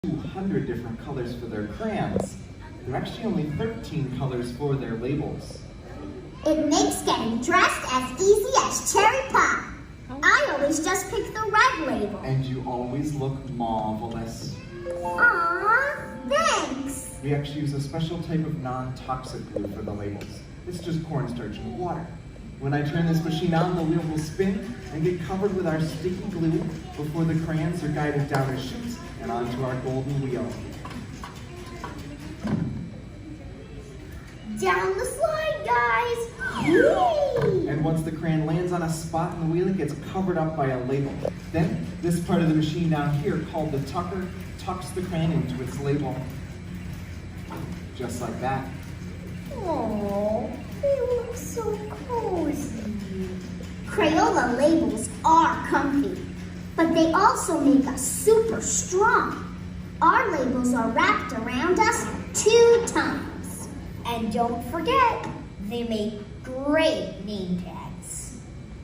200 different colors for their crayons. There are actually only 13 colors for their labels. It makes getting dressed as easy as cherry pie. I always just pick the red label. And you always look marvelous. Aww, thanks. We actually use a special type of non-toxic glue for the labels. It's just cornstarch and water. When I turn this machine on, the wheel will spin and get covered with our sticky glue before the crayons are guided down a chute and onto our golden wheel. Down the slide, guys. Whee! And once the crayon lands on a spot in the wheel, it gets covered up by a label. Then, this part of the machine down here, called the tucker, tucks the crayon into its label. Just like that. Oh, they look so cozy. Crayola labels are comfy, but they also make us super strong. Our labels are wrapped around us 2 times. And don't forget, they make great name tags.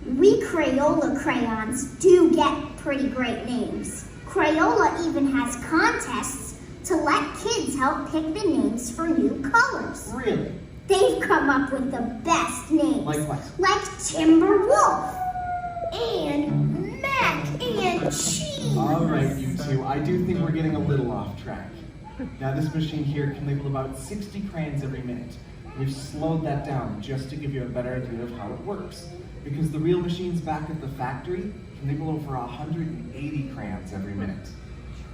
We Crayola crayons do get pretty great names. Crayola even has contests to let kids help pick the names for new colors. Really? They've come up with the best names. Like what? Like Timberwolf. And mac and cheese. All right, you two. I do think we're getting a little off track. Now, this machine here can label about 60 crayons every minute. We've slowed that down just to give you a better idea of how it works. Because the real machines back at the factory can label over 180 crayons every minute.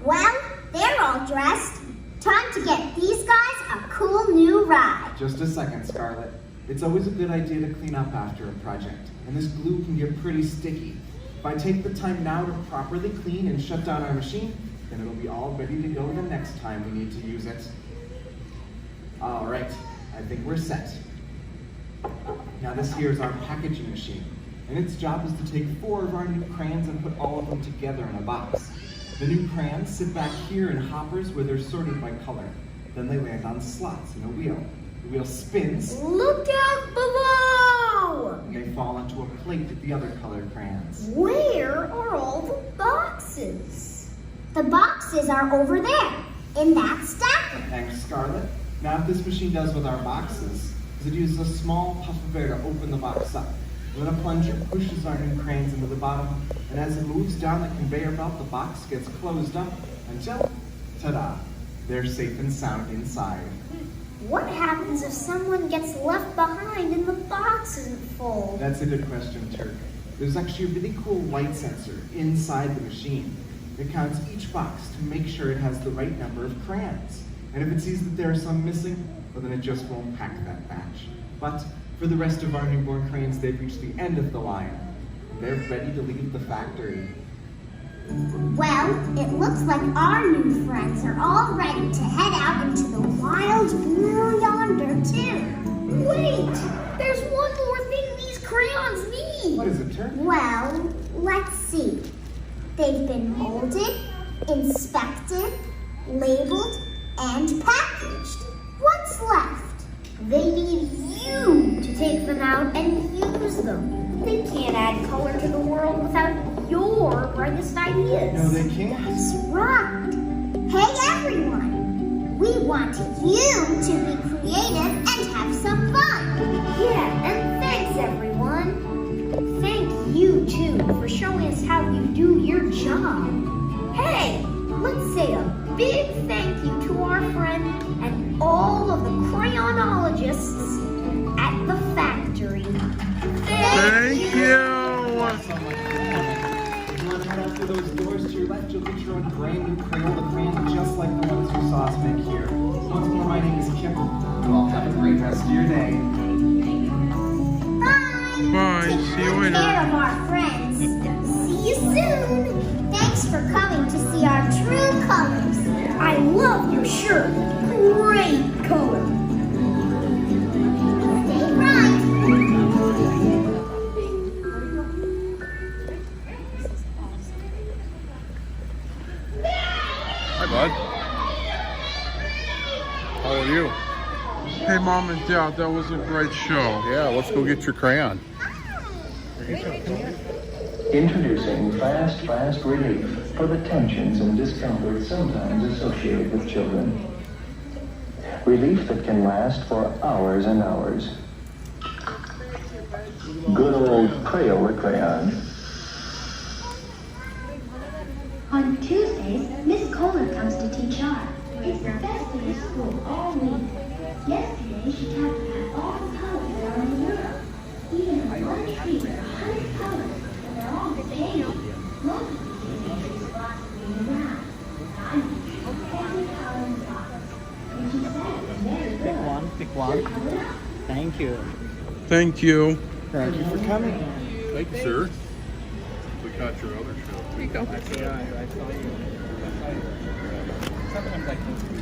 Well, they're all dressed. Time to get these guys a cool new ride. Just a second, Scarlett. It's always a good idea to clean up after a project, and this glue can get pretty sticky. If I take the time now to properly clean and shut down our machine, then it'll be all ready to go the next time we need to use it. All right, I think we're set. Now this here is our packaging machine, and its job is to take 4 of our new crayons and put all of them together in a box. The new crayons sit back here in hoppers where they're sorted by color. Then they land on slots in a wheel. The wheel spins. Look out below! And they fall onto a plate with the other colored crayons. Where are all the boxes? The boxes are over there, in that stacker. Thanks, Scarlett. Now what this machine does with our boxes is it uses a small puff of air to open the box up. And then a plunger pushes our new crayons into the bottom, and as it moves down the conveyor belt, the box gets closed up until, ta-da, they're safe and sound inside. What happens if someone gets left behind and the box isn't full? That's a good question, Turk. There's actually a really cool light sensor inside the machine. It counts each box to make sure it has the right number of crayons. And if it sees that there are some missing, well, then it just won't pack that batch. But for the rest of our newborn crayons, they've reached the end of the line. They're ready to leave the factory. Well, it looks like our new friends are all ready to head out into the wild world yonder, too. Wait! There's one more thing these crayons need! What is it, Turk? Well, let's see. They've been molded, inspected, labeled, and packaged. What's left? They need you to take them out and use them. They can't add color to the world without your brightest ideas. No, they can't. That's right. Hey, everyone. We want you to be creative and have some fun. Yeah, and thanks everyone. Thank you too for showing us how you do your job. Hey, let's say a big thank you to our friend and all of the crayonologists at the factory. Thank you. Thanks so much for coming. If you want to head out through those doors to your left, you'll get your own brand new Crayola crayon just like the ones you saw us make here. Once more, my name is Kip. You all have a great rest of your day. Bye. Bye. See you Take later. care of our friends. See you soon. Thanks for coming to see our true colors. I love your shirt. Great color. Stay bright. Hi, bud. How are you? Hey, Mom and Dad, that was a great show. Yeah, let's go get your crayon. Introducing Fast Relief. for the tensions and discomfort sometimes associated with children. Relief that can last for hours and hours. Good old Crayola crayon. On Tuesdays, Miss Kohler comes to teach art. It's the best day of school all week. Yesterday, she talked about all the colors that are in the world. Even on one tree, there are 100 colors, and they're all the same. Most of the days, there's lots of green around. I'm teaching every color in the box. And she said it was very good. Pick one. Thank you. Thank you. Thank you for coming. Thank you, sir. We caught your other show. We got I saw you. Sometimes I can.